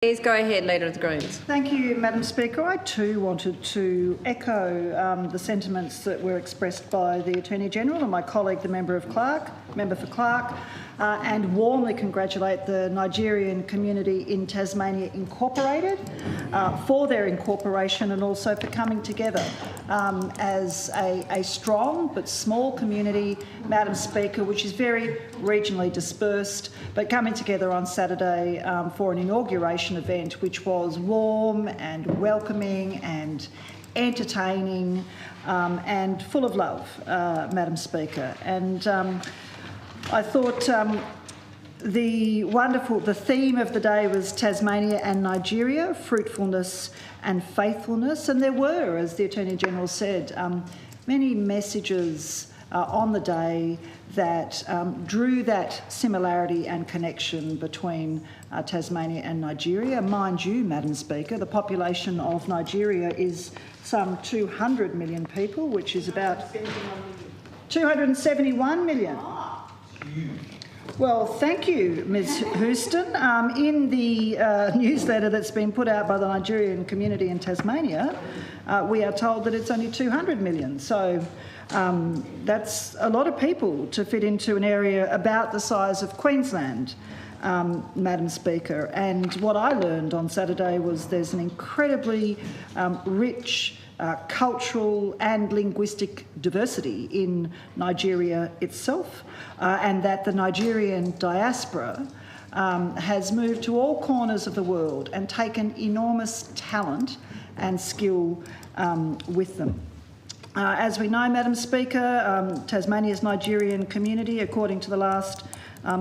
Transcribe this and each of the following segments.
Please go ahead, Leader of the Greens. Thank you, Madam Speaker. I too wanted to echo the sentiments that were expressed by the Attorney-General and my colleague, the Member for Clark, and warmly congratulate the Nigerian community in Tasmania Incorporated for their incorporation and also for coming together as a strong but small community, Madam Speaker, which is very regionally dispersed, but coming together on Saturday for an inauguration event which was warm and welcoming and entertaining and full of love, Madam Speaker. And I thought the theme of the day was Tasmania and Nigeria, fruitfulness and faithfulness, and there were, as the Attorney-General said, many messages on the day that drew that similarity and connection between Tasmania and Nigeria. Mind you, Madam Speaker, the population of Nigeria is some 200 million people, which is about 271 million. Well, thank you, Ms Houston. In the newsletter that's been put out by the Nigerian community in Tasmania, we are told that it's only 200 million. So that's a lot of people to fit into an area about the size of Queensland, Madam Speaker. And what I learned on Saturday was there's an incredibly rich cultural and linguistic diversity in Nigeria itself, and that the Nigerian diaspora has moved to all corners of the world and taken enormous talent and skill with them. As we know, Madam Speaker, Tasmania's Nigerian community, according to the last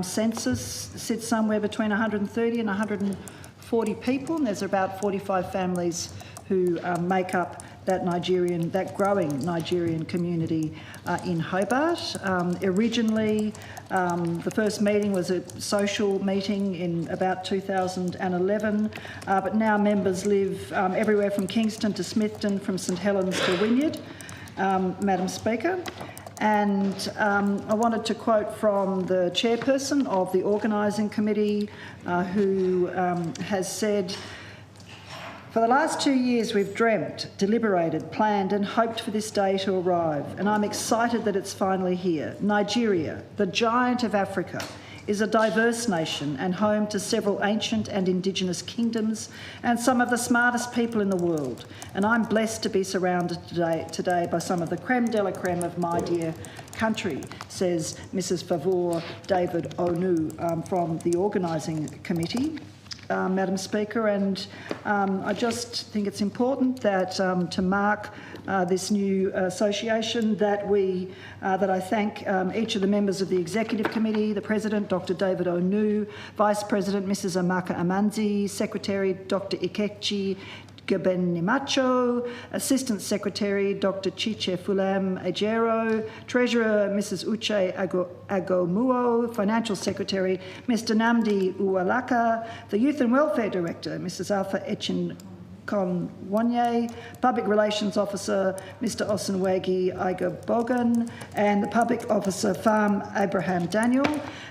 census, sits somewhere between 130 and 140 people, and there's about 45 families who make up that growing Nigerian community in Hobart. Originally, the first meeting was a social meeting in about 2011, but now members live everywhere from Kingston to Smithton, from St Helens to Wynyard, Madam Speaker. And I wanted to quote from the chairperson of the organising committee who has said, "For the last 2 years we've dreamt, deliberated, planned and hoped for this day to arrive, and I'm excited that it's finally here. Nigeria, the giant of Africa, is a diverse nation and home to several ancient and indigenous kingdoms and some of the smartest people in the world. And I'm blessed to be surrounded today by some of the creme de la creme of my dear country," says Mrs Favor David Onu from the organising committee. Madam Speaker, and I just think it's important that to mark this new association that I thank each of the members of the Executive Committee, the President, Dr David Onu, Vice President Mrs Amaka Amanzi, Secretary Dr Ikechi Gabenimacho, Assistant Secretary Dr Chiche Fulam Ejero, Treasurer Mrs Uche Agomuo, Financial Secretary Mr Namdi Uwalaka, the Youth and Welfare Director Mrs Alpha Echin Konwanye, Public Relations Officer Mr Osenwegi Igabogan, and the Public Officer Farm Abraham Daniel.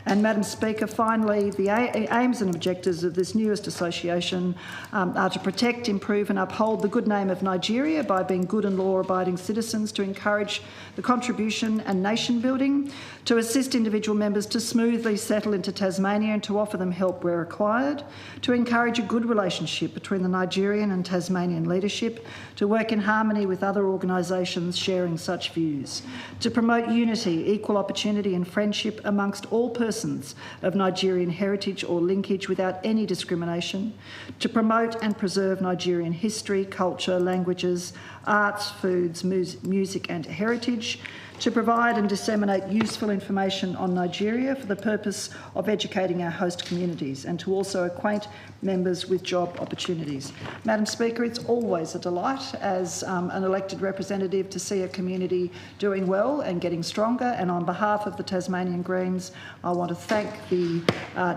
And Madam Speaker, finally, the aims and objectives of this newest association are to protect, improve and uphold the good name of Nigeria by being good and law-abiding citizens, to encourage the contribution and nation building, to assist individual members to smoothly settle into Tasmania and to offer them help where required, to encourage a good relationship between the Nigerian and Tasmanian leadership, to work in harmony with other organisations sharing such views, to promote unity, equal opportunity and friendship amongst all persons of Nigerian heritage or linkage without any discrimination, to promote and preserve Nigerian history, culture, languages, arts, foods, music and heritage, to provide and disseminate useful information on Nigeria for the purpose of educating our host communities, and to also acquaint members with job opportunities. Madam Speaker, it's always a delight as an elected representative to see a community doing well and getting stronger, and on behalf of the Tasmanian Greens, I want to thank the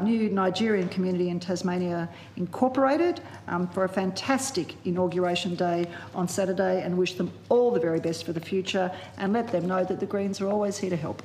new Nigerian community in Tasmania Incorporated for a fantastic inauguration day on Saturday, and wish them all the very best for the future and let them know that the Greens are always here to help.